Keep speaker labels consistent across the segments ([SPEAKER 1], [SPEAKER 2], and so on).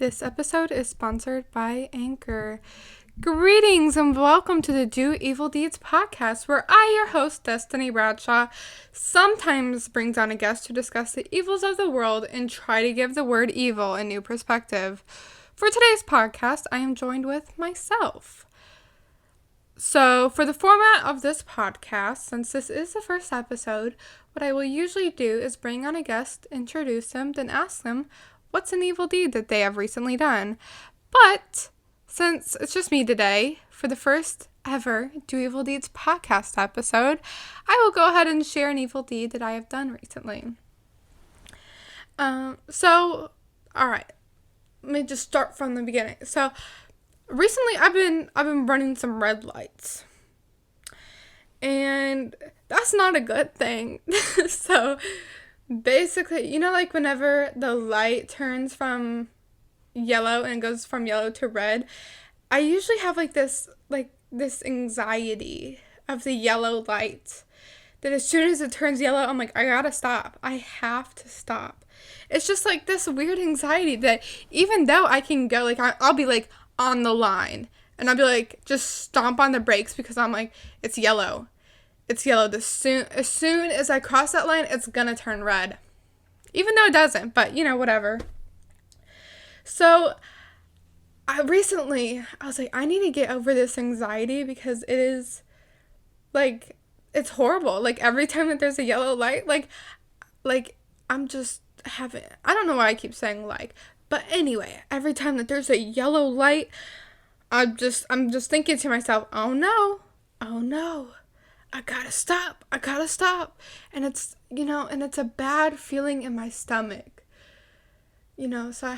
[SPEAKER 1] This episode is sponsored by Anchor. Greetings and welcome to the DoEvilDeeds podcast, where I, your host, Destiny Bradshaw, sometimes brings on a guest to discuss the evils of the world and try to give the word evil a new perspective. For today's podcast, I am joined with myself. So, for the format of this podcast, since this is the first episode, what I will usually do is bring on a guest, introduce them, then ask them what's an evil deed that they have recently done. But since it's just me today, for the first ever DoEvilDeeds podcast episode, I will go ahead and share an evil deed that I have done recently. All right, let me just start from the beginning. So, recently I've been running some red lights, and that's not a good thing. So, basically, like whenever the light turns from yellow and goes from yellow to red, I usually have this anxiety of the yellow light, that as soon as it turns yellow, I'm like, I gotta stop. I have to stop. It's just like this weird anxiety that even though I can go, I'll be on the line and I'll be just stomp on the brakes because I'm like, it's yellow. It's yellow. As soon as I cross that line, it's gonna turn red. Even though it doesn't, but whatever. So, I was like, I need to get over this anxiety because it is, it's horrible. Every time that there's a yellow light, I'm just having, I don't know why I keep saying but anyway, every time that there's a yellow light, I'm just thinking to myself, oh no, I gotta stop. And it's, and it's a bad feeling in my stomach. So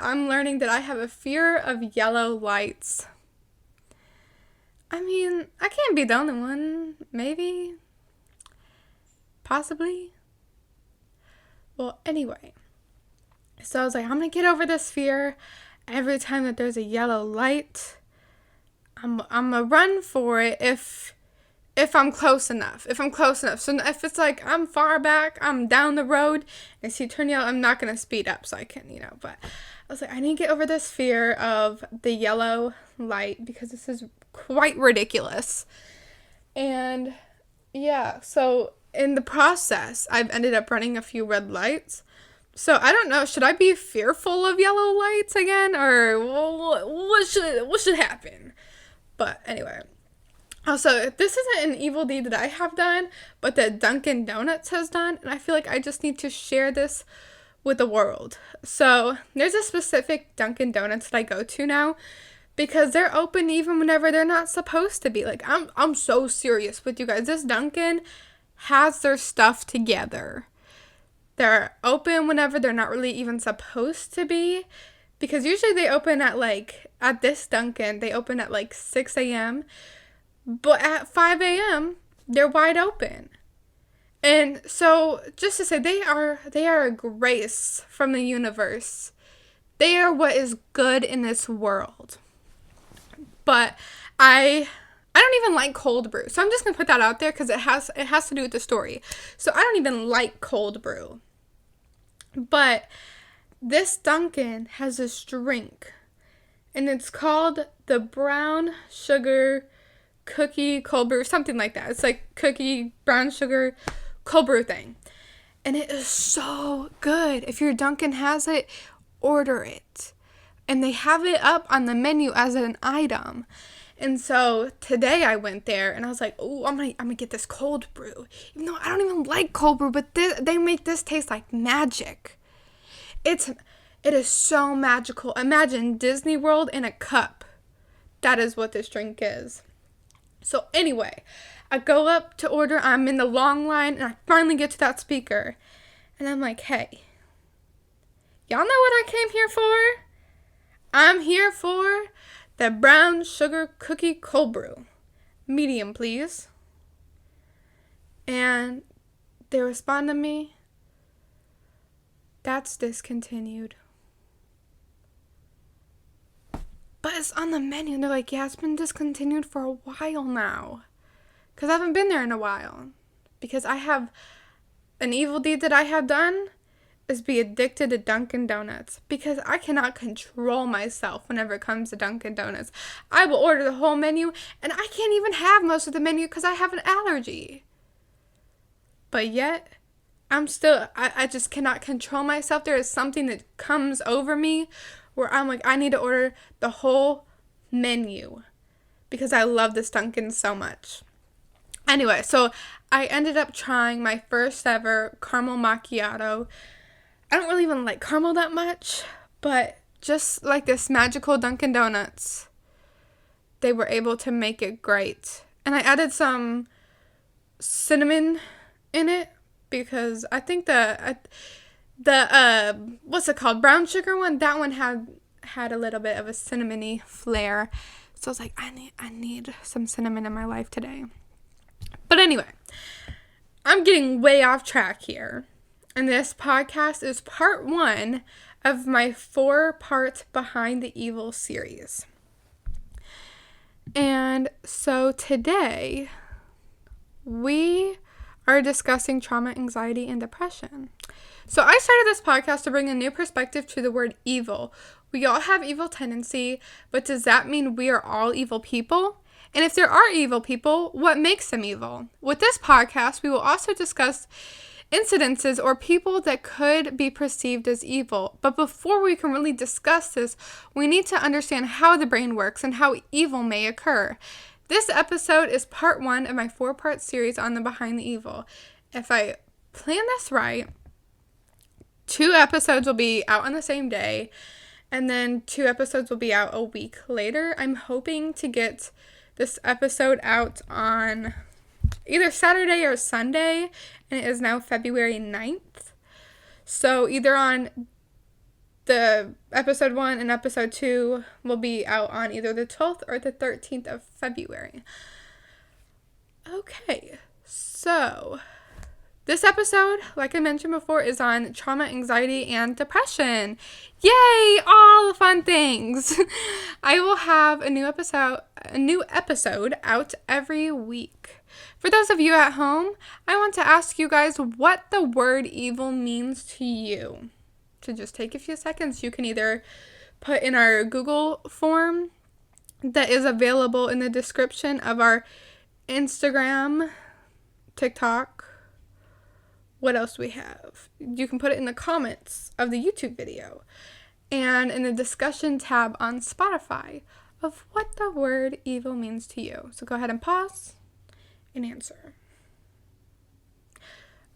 [SPEAKER 1] I'm learning that I have a fear of yellow lights. I mean, I can't be the only one. Maybe. Possibly. Well, anyway. So I was like, I'm gonna get over this fear. Every time that there's a yellow light, I'm gonna run for it if I'm close enough. So if it's I'm far back, I'm down the road, and see turn yellow, I'm not going to speed up so I can, but I was like, I need to get over this fear of the yellow light because this is quite ridiculous. And yeah, so in the process, I've ended up running a few red lights. So I don't know, should I be fearful of yellow lights again, or what should happen? But anyway. Also, this isn't an evil deed that I have done, but that Dunkin' Donuts has done, and I feel like I just need to share this with the world. So, there's a specific Dunkin' Donuts that I go to now, because they're open even whenever they're not supposed to be. I'm so serious with you guys. This Dunkin' has their stuff together. They're open whenever they're not really even supposed to be, because usually they open at this Dunkin', they open at 6 a.m., but at 5 a.m., they're wide open. And so, just to say, they are a grace from the universe. They are what is good in this world. But I don't even like cold brew. So I'm just going to put that out there because it has to do with the story. So I don't even like cold brew. But this Dunkin' has this drink. And it's called the brown sugar cookie cold brew, something like that. It's cookie brown sugar cold brew thing, and it is so good. If your Dunkin' has it, order it, and they have it up on the menu as an item. And so today I went there and I was like, oh, I'm gonna get this cold brew, even though I don't even like cold brew, but they make this taste like magic. It is so magical. Imagine Disney World in a cup. That is what this drink is. So anyway, I go up to order, I'm in the long line, and I finally get to that speaker. And I'm like, hey, y'all know what I came here for? I'm here for the brown sugar cookie cold brew. Medium, please. And they respond to me, that's discontinued. But it's on the menu, and they're like, yeah, it's been discontinued for a while now. Because I haven't been there in a while. Because I have an evil deed that I have done, is be addicted to Dunkin' Donuts, because I cannot control myself whenever it comes to Dunkin' Donuts. I will order the whole menu, and I can't even have most of the menu because I have an allergy. But yet, I just cannot control myself. There is something that comes over me where I'm like, I need to order the whole menu because I love this Dunkin' so much. Anyway, so I ended up trying my first ever caramel macchiato. I don't really even like caramel that much, but just like this magical Dunkin' Donuts, they were able to make it great. And I added some cinnamon in it because I think the what's it called, brown sugar one, that one had a little bit of a cinnamony flair. So I was like, I need some cinnamon in my life today. But anyway, I'm getting way off track here. And this podcast is part 1 of my 4-part Behind the Evil series. And so today, we are discussing trauma, anxiety, and depression. So I started this podcast to bring a new perspective to the word evil. We all have evil tendency, but does that mean we are all evil people? And if there are evil people, what makes them evil? With this podcast, we will also discuss incidences or people that could be perceived as evil. But before we can really discuss this, we need to understand how the brain works and how evil may occur. This episode is part 1 of my 4-part series on the Behind the Evil. If I plan this right, 2 episodes will be out on the same day, and then 2 episodes will be out a week later. I'm hoping to get this episode out on either Saturday or Sunday, and it is now February 9th. So either on the episode 1 and episode 2 will be out on either the 12th or the 13th of February. Okay, so this episode, like I mentioned before, is on trauma, anxiety, and depression. Yay! All the fun things. I will have a new episode out every week. For those of you at home, I want to ask you guys what the word evil means to you. So just take a few seconds. You can either put in our Google form that is available in the description of our Instagram, TikTok. What else we have? You can put it in the comments of the YouTube video and in the discussion tab on Spotify of what the word evil means to you. So go ahead and pause and answer.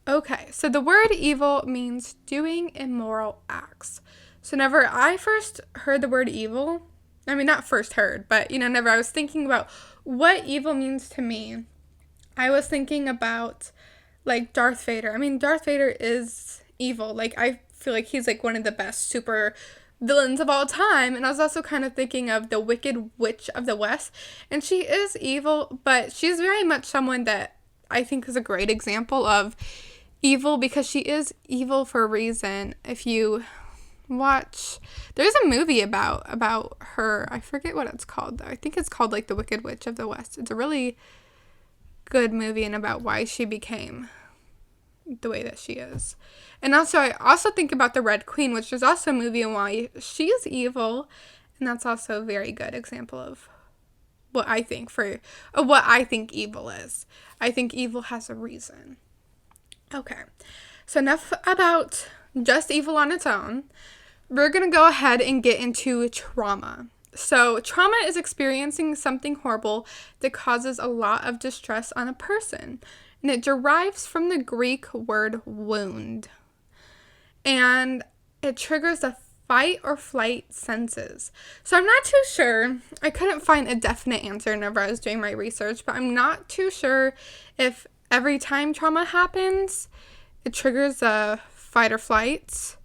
[SPEAKER 1] Okay, so the word evil means doing immoral acts. So whenever I first heard the word evil, not first heard, but whenever I was thinking about what evil means to me, I was thinking about like Darth Vader. Darth Vader is evil. Like, I feel like he's like one of the best super villains of all time. And I was also kind of thinking of the Wicked Witch of the West. And she is evil, but she's very much someone that I think is a great example of evil because she is evil for a reason. If you watch, there's a movie about her. I forget what it's called though. I think it's called like The Wicked Witch of the West. It's a really good movie and about why she became the way that she is. And also, I also think about The Red Queen, which is also a movie and why she is evil, and that's also a very good example of what I think evil is. I think evil has a reason. Okay, so enough about just evil on its own. We're gonna go ahead and get into trauma. So trauma is experiencing something horrible that causes a lot of distress on a person. And it derives from the Greek word wound. And it triggers the fight or flight senses. So I'm not too sure. I couldn't find a definite answer whenever I was doing my research, but I'm not too sure if every time trauma happens, it triggers a fight or flight.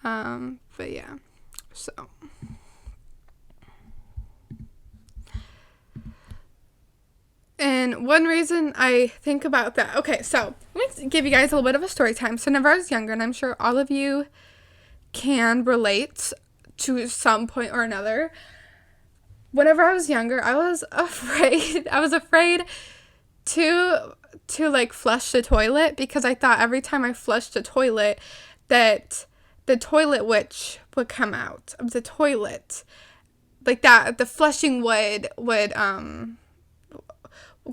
[SPEAKER 1] But yeah, so. And one reason I think about that, okay, so let me give you guys a little bit of a story time. So whenever I was younger, and I'm sure all of you can relate to some point or another, whenever I was younger, I was afraid to like flush the toilet because I thought every time I flushed the toilet that the toilet witch would come out of the toilet. Like that, the flushing would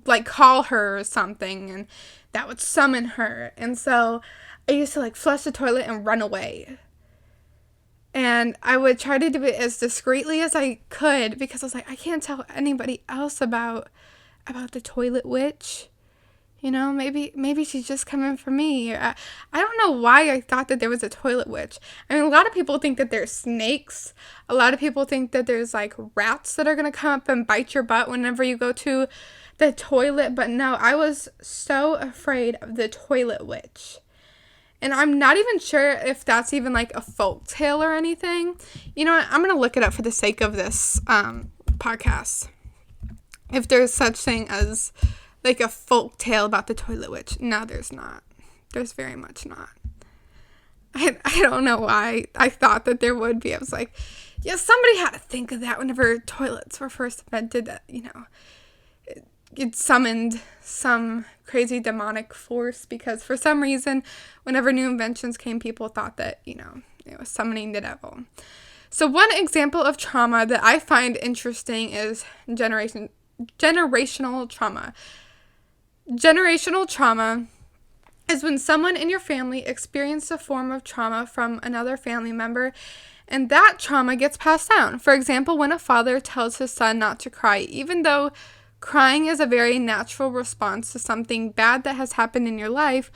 [SPEAKER 1] like call her or something, and that would summon her. And so I used to like flush the toilet and run away. And I would try to do it as discreetly as I could, because I was like, I can't tell anybody else about the toilet witch. You know, maybe she's just coming for me. I don't know why I thought that there was a toilet witch. I mean, a lot of people think that there's snakes. A lot of people think that there's like rats that are going to come up and bite your butt whenever you go to the toilet. But no, I was so afraid of the toilet witch. And I'm not even sure if that's even like a folk tale or anything. You know what? I'm going to look it up for the sake of this podcast. If there's such thing as like a folk tale about the toilet witch. No, there's not. There's very much not. I don't know why I thought that there would be. I was like, yeah, somebody had to think of that whenever toilets were first invented, that, you know, it summoned some crazy demonic force, because for some reason, whenever new inventions came, people thought that, you know, it was summoning the devil. So one example of trauma that I find interesting is generational trauma. Generational trauma is when someone in your family experienced a form of trauma from another family member, and that trauma gets passed down. For example, when a father tells his son not to cry, even though crying is a very natural response to something bad that has happened in your life,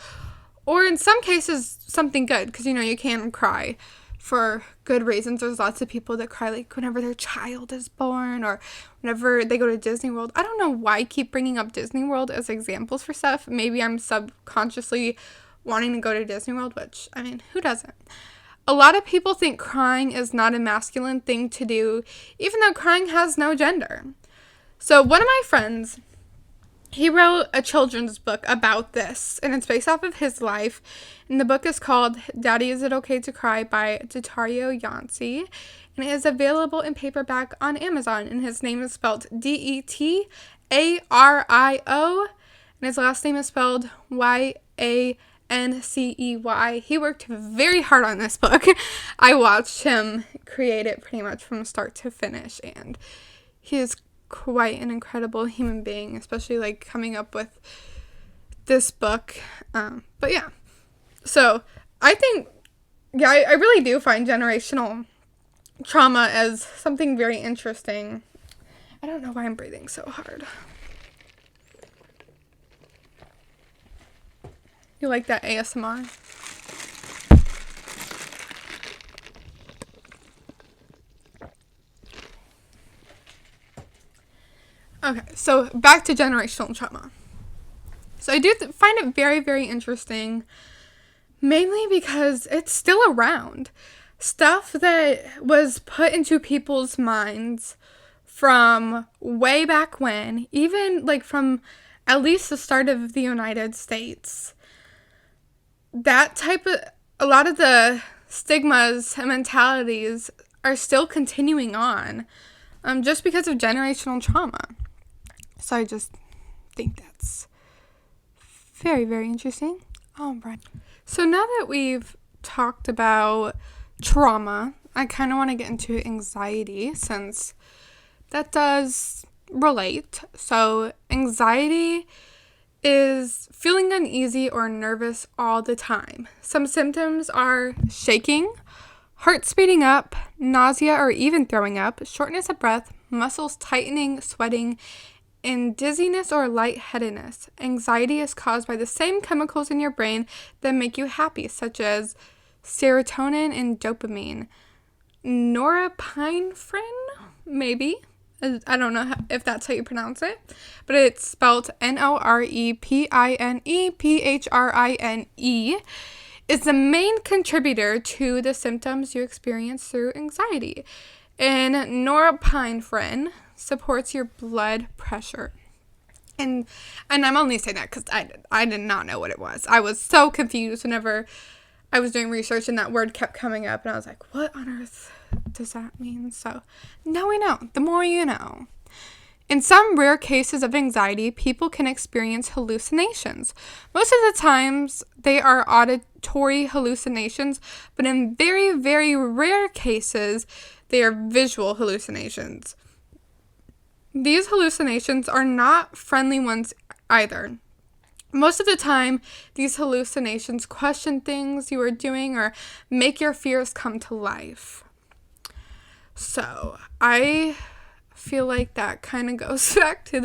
[SPEAKER 1] or in some cases, something good, because, you know, you can cry for good reasons. There's lots of people that cry like whenever their child is born, or whenever they go to Disney World. I don't know why I keep bringing up Disney World as examples for stuff. Maybe I'm subconsciously wanting to go to Disney World, which, I mean, who doesn't? A lot of people think crying is not a masculine thing to do, even though crying has no gender. So one of my friends, he wrote a children's book about this, and it's based off of his life. And the book is called Daddy, Is It Okay to Cry by Dario Yancey, and it is available in paperback on Amazon, and his name is spelled Detario, and his last name is spelled Yancey. He worked very hard on this book. I watched him create it pretty much from start to finish, and he is quite an incredible human being, especially like coming up with this book. But yeah, so I think, yeah, I really do find generational trauma as something very interesting. I don't know why I'm breathing so hard. You like that ASMR? Okay, so back to generational trauma. So I do find it very, very interesting, mainly because it's still around. Stuff that was put into people's minds from way back when, even like from at least the start of the United States. That type of, a lot of the stigmas and mentalities are still continuing on, just because of generational trauma. So I just think that's very, very interesting. All right. So now that we've talked about trauma, I kind of want to get into anxiety, since that does relate. So anxiety is feeling uneasy or nervous all the time. Some symptoms are shaking, heart speeding up, nausea or even throwing up, shortness of breath, muscles tightening, sweating, and dizziness or lightheadedness. Anxiety is caused by the same chemicals in your brain that make you happy, such as serotonin and dopamine. Norepinephrine, maybe. I don't know if that's how you pronounce it, but it's spelled Norepinephrine, is the main contributor to the symptoms you experience through anxiety. And norepinephrine supports your blood pressure. And I'm only saying that because I did not know what it was. I was so confused whenever I was doing research and that word kept coming up, and I was like, what on earth does that mean? So now we know. The more you know. In some rare cases of anxiety, people can experience hallucinations. Most of the times, they are auditory hallucinations, but in very, very rare cases, they are visual hallucinations. These hallucinations are not friendly ones either. Most of the time, these hallucinations question things you are doing or make your fears come to life. So, I feel like that kind of goes back to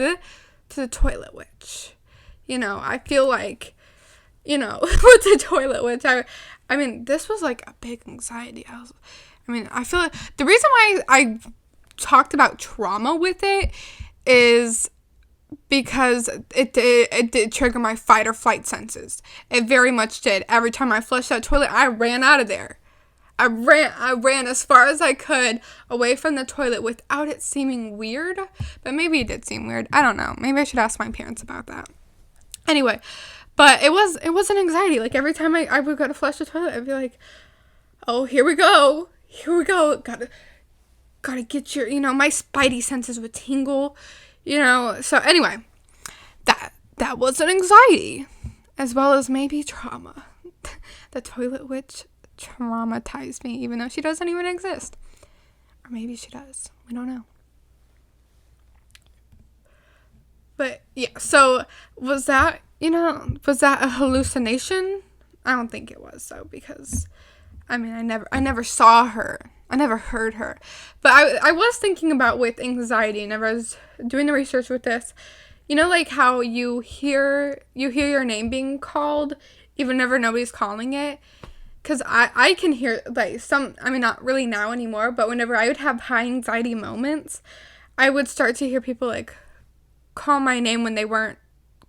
[SPEAKER 1] the toilet witch. I feel like, with the toilet witch, I mean, this was like a big anxiety. I feel like the reason why I talked about trauma with it is because it did trigger my fight or flight senses. It very much did. Every time I flushed that toilet, I ran out of there. I ran as far as I could away from the toilet without it seeming weird. But maybe it did seem weird. I don't know. Maybe I should ask my parents about that. Anyway, but it was an anxiety. Like every time I would go to flush the toilet, I'd be like, oh, here we go. Gotta get your, my spidey senses would tingle, So anyway, that was an anxiety, as well as maybe trauma. The toilet witch traumatized me, even though she doesn't even exist. Or maybe she does. We don't know. But yeah, so was that a hallucination? I don't think it was, though, because I never saw her. I never heard her. But I was thinking about with anxiety, and I was doing the research with this. Like how you hear your name being called, even whenever nobody's calling it. Because I can hear, like, not really now anymore, but whenever I would have high anxiety moments, I would start to hear people, like, call my name when they weren't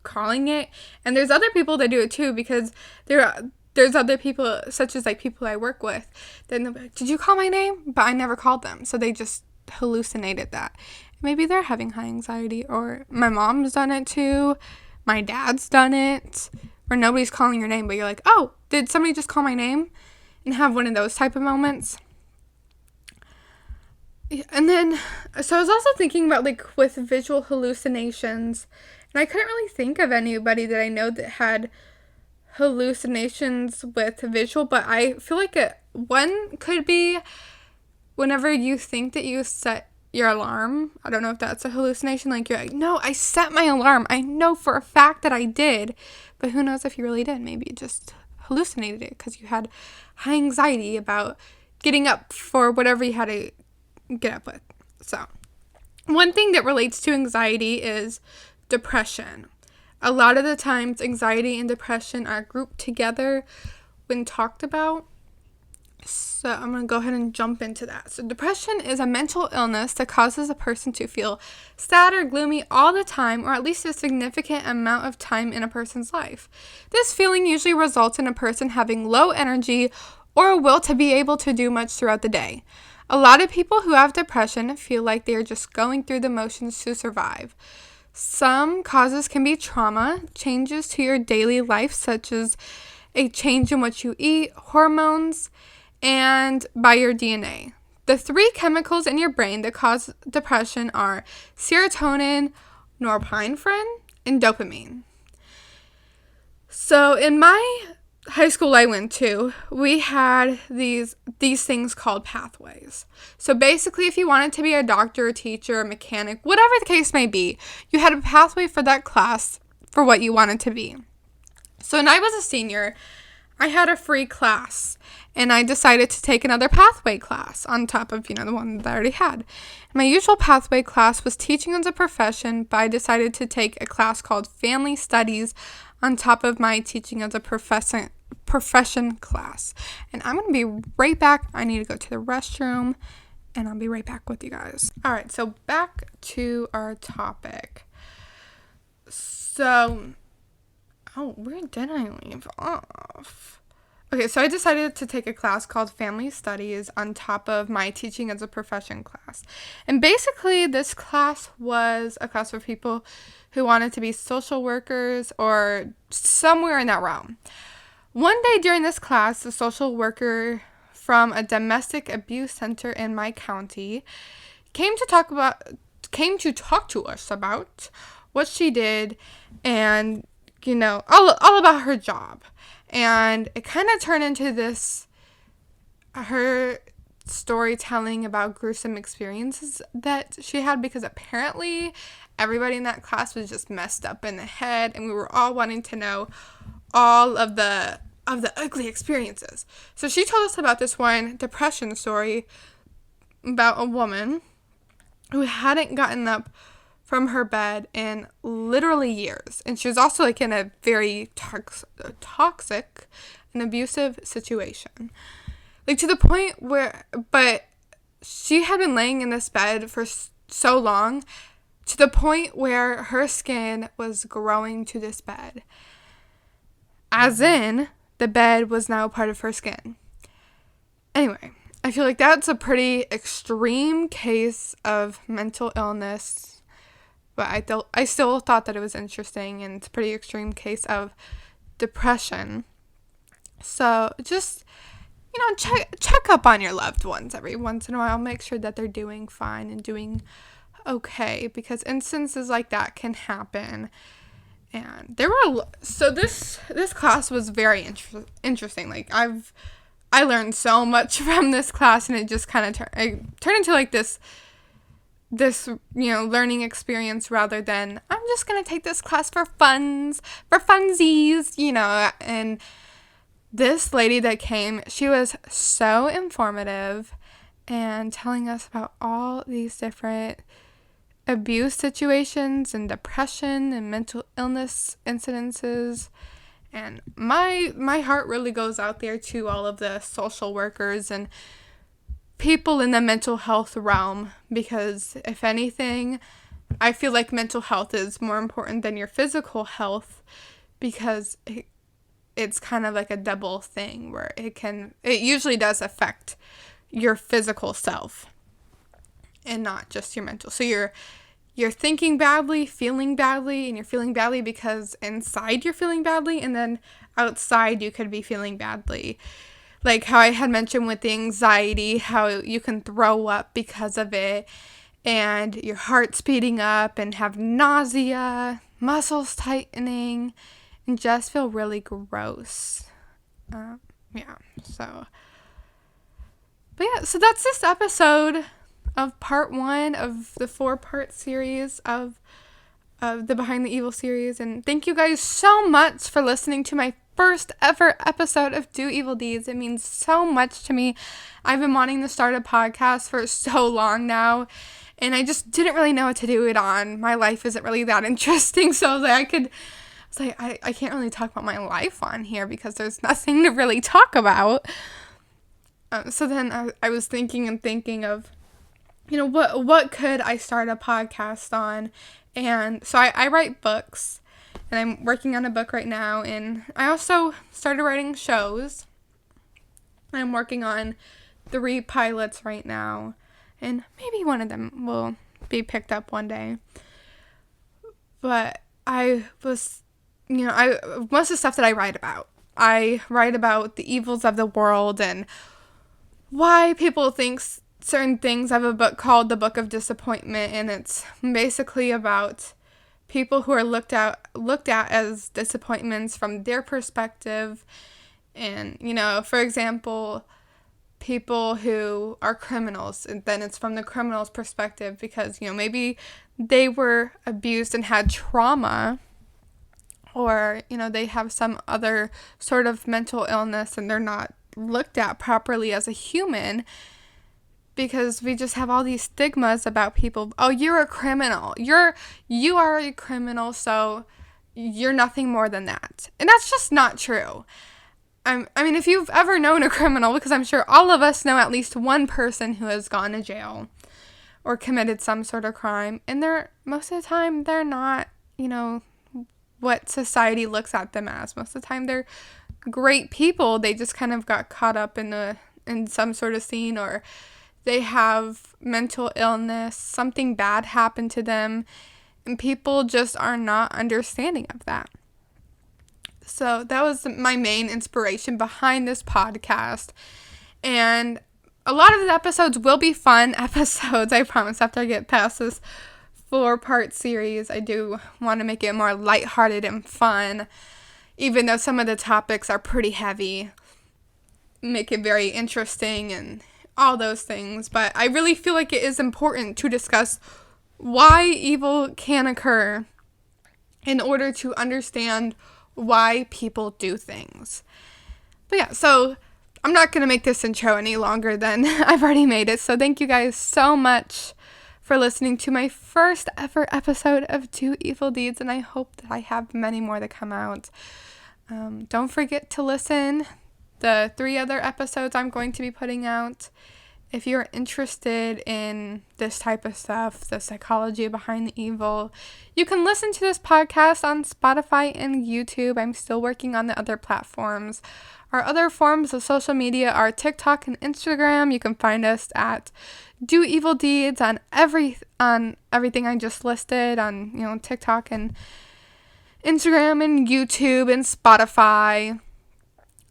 [SPEAKER 1] calling it. And there's other people that do it, too, because there's other people, such as, like, people I work with, then they'll be like, did you call my name? But I never called them, so they just hallucinated that. Maybe they're having high anxiety, or my mom's done it, too. My dad's done it. Or nobody's calling your name, but you're like, oh, did somebody just call my name? And have one of those type of moments. And then, so I was also thinking about, like, with visual hallucinations, and I couldn't really think of anybody that I know that had hallucinations with visual, but I feel like one could be whenever you think that you set your alarm. I don't know if that's a hallucination. Like, you're like, no, I set my alarm. I know for a fact that I did. But who knows if you really did. Maybe you just hallucinated it because you had high anxiety about getting up for whatever you had to get up with. So, one thing that relates to anxiety is depression. A lot of the times, anxiety and depression are grouped together when talked about. So I'm going to go ahead and jump into that. So depression is a mental illness that causes a person to feel sad or gloomy all the time, or at least a significant amount of time in a person's life. This feeling usually results in a person having low energy or a will to be able to do much throughout the day. A lot of people who have depression feel like they are just going through the motions to survive. Some causes can be trauma, changes to your daily life, such as a change in what you eat, hormones, and by your DNA. The 3 chemicals in your brain that cause depression are serotonin, norepinephrine, and dopamine. So in my high school I went to, we had these things called pathways. So basically, if you wanted to be a doctor, a teacher, a mechanic, whatever the case may be, you had a pathway for that class for what you wanted to be. So when I was a senior, I had a free class, and I decided to take another pathway class on top of, the one that I already had. My usual pathway class was teaching as a profession, but I decided to take a class called family studies on top of my teaching as a profession class. And I'm going to be right back. I need to go to the restroom, and I'll be right back with you guys. All right, so back to our topic. So, where did I leave off? Okay, so I decided to take a class called Family Studies on top of my teaching as a profession class. And basically, this class was a class for people who wanted to be social workers or somewhere in that realm. One day during this class, a social worker from a domestic abuse center in my county came to talk came to talk to us about what she did and, all about her job. And it kind of turned into her storytelling about gruesome experiences that she had, because apparently everybody in that class was just messed up in the head, and we were all wanting to know all of the ugly experiences. So she told us about this one depression story about a woman who hadn't gotten up from her bed in literally years. And she was also like in a very toxic and abusive situation. Like to the point where, but she had been laying in this bed for so long, to the point where her skin was growing to this bed. As in, the bed was now part of her skin. Anyway, I feel like that's a pretty extreme case of mental illness, but I still thought that it was interesting, and it's a pretty extreme case of depression. So just, check up on your loved ones every once in a while. Make sure that they're doing fine and doing okay, because instances like that can happen. And this class was very interesting. Like I learned so much from this class, and it just kind of turned into like this learning experience, rather than I'm just going to take this class for funsies, and this lady that came, she was so informative and telling us about all these different abuse situations and depression and mental illness incidences. And my heart really goes out there to all of the social workers and people in the mental health realm, because if anything, I feel like mental health is more important than your physical health, because it's kind of like a double thing where it usually does affect your physical self and not just your mental. So you're thinking badly, feeling badly, and you're feeling badly because inside you're feeling badly, and then outside you could be feeling badly. Like how I had mentioned with the anxiety, how you can throw up because of it, and your heart speeding up, and have nausea, muscles tightening, and just feel really gross. So that's this episode of part 1 of the 4-part series of the Behind the Evil series. And thank you guys so much for listening to my first ever episode of DoEvilDeeds. It means so much to me. I've been wanting to start a podcast for so long now, and I just didn't really know what to do it on. My life isn't really that interesting, so I can't really talk about my life on here because there's nothing to really talk about. So then I was thinking of, what could I start a podcast on? And so I write books, and I'm working on a book right now, and I also started writing shows. I'm working on 3 pilots right now, and maybe one of them will be picked up one day. But I was, most of the stuff that I write about the evils of the world and why people think certain things. I have a book called The Book of Disappointment, and it's basically about people who are looked at as disappointments from their perspective. And, for example, people who are criminals, and then it's from the criminal's perspective because, maybe they were abused and had trauma, or, they have some other sort of mental illness and they're not looked at properly as a human, because we just have all these stigmas about people. Oh, you're a criminal. You are a criminal, so you're nothing more than that. And that's just not true. I mean, if you've ever known a criminal, because I'm sure all of us know at least one person who has gone to jail or committed some sort of crime, and most of the time they're not, what society looks at them as. Most of the time they're great people. They just kind of got caught up in some sort of scene, or they have mental illness, something bad happened to them, and people just are not understanding of that. So that was my main inspiration behind this podcast. And a lot of the episodes will be fun episodes, I promise, after I get past this 4-part series. I do want to make it more lighthearted and fun, even though some of the topics are pretty heavy. Make it very interesting and all those things. But I really feel like it is important to discuss why evil can occur in order to understand why people do things. But yeah, so I'm not going to make this intro any longer than I've already made it. So thank you guys so much for listening to my first ever episode of DoEvilDeeds, and I hope that I have many more to come out. Don't forget to listen the 3 other episodes I'm going to be putting out. If you're interested in this type of stuff, the psychology behind the evil, you can listen to this podcast on Spotify and YouTube. I'm still working on the other platforms. Our other forms of social media are TikTok and Instagram. You can find us at DoEvilDeeds on everything I just listed on, TikTok and Instagram and YouTube and Spotify.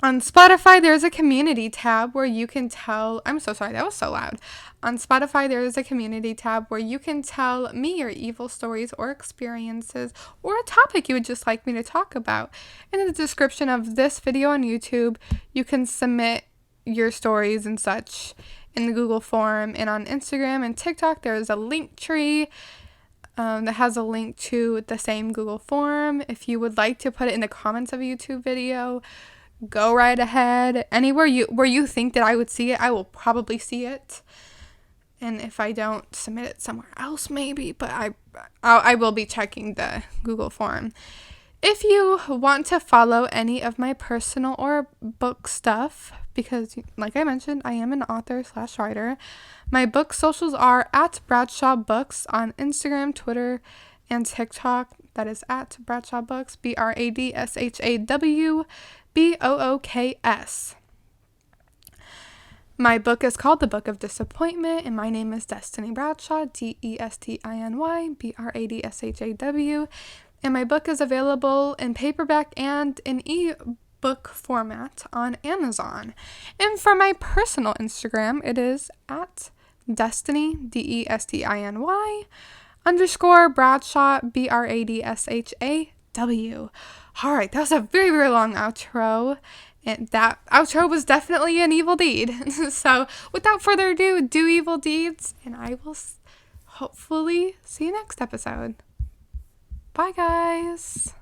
[SPEAKER 1] On Spotify, there's a community tab where you can tell... I'm so sorry, that was so loud. On Spotify, there is a community tab where you can tell me your evil stories or experiences or a topic you would just like me to talk about. In the description of this video on YouTube, you can submit your stories and such in the Google form. And on Instagram and TikTok, there is a link tree that has a link to the same Google form. If you would like to put it in the comments of a YouTube video, go right ahead. Anywhere where you think that I would see it, I will probably see it. And if I don't, submit it somewhere else maybe, but I will be checking the Google form. If you want to follow any of my personal or book stuff, because like I mentioned, I am an author/writer, my book socials are at Bradshaw Books on Instagram, Twitter, and TikTok. That is at Bradshaw Books, BRADSHAWBOOKS. My book is called The Book of Disappointment, and my name is Destiny Bradshaw, DESTINY BRADSHAW, and my book is available in paperback and in ebook format on Amazon. And for my personal Instagram, it is at Destiny, DESTINY _Bradshaw, BRADSHAW. All right, that was a very, very long outro, and that outro was definitely an evil deed. So without further ado, do evil deeds, and I will hopefully see you next episode. Bye, guys.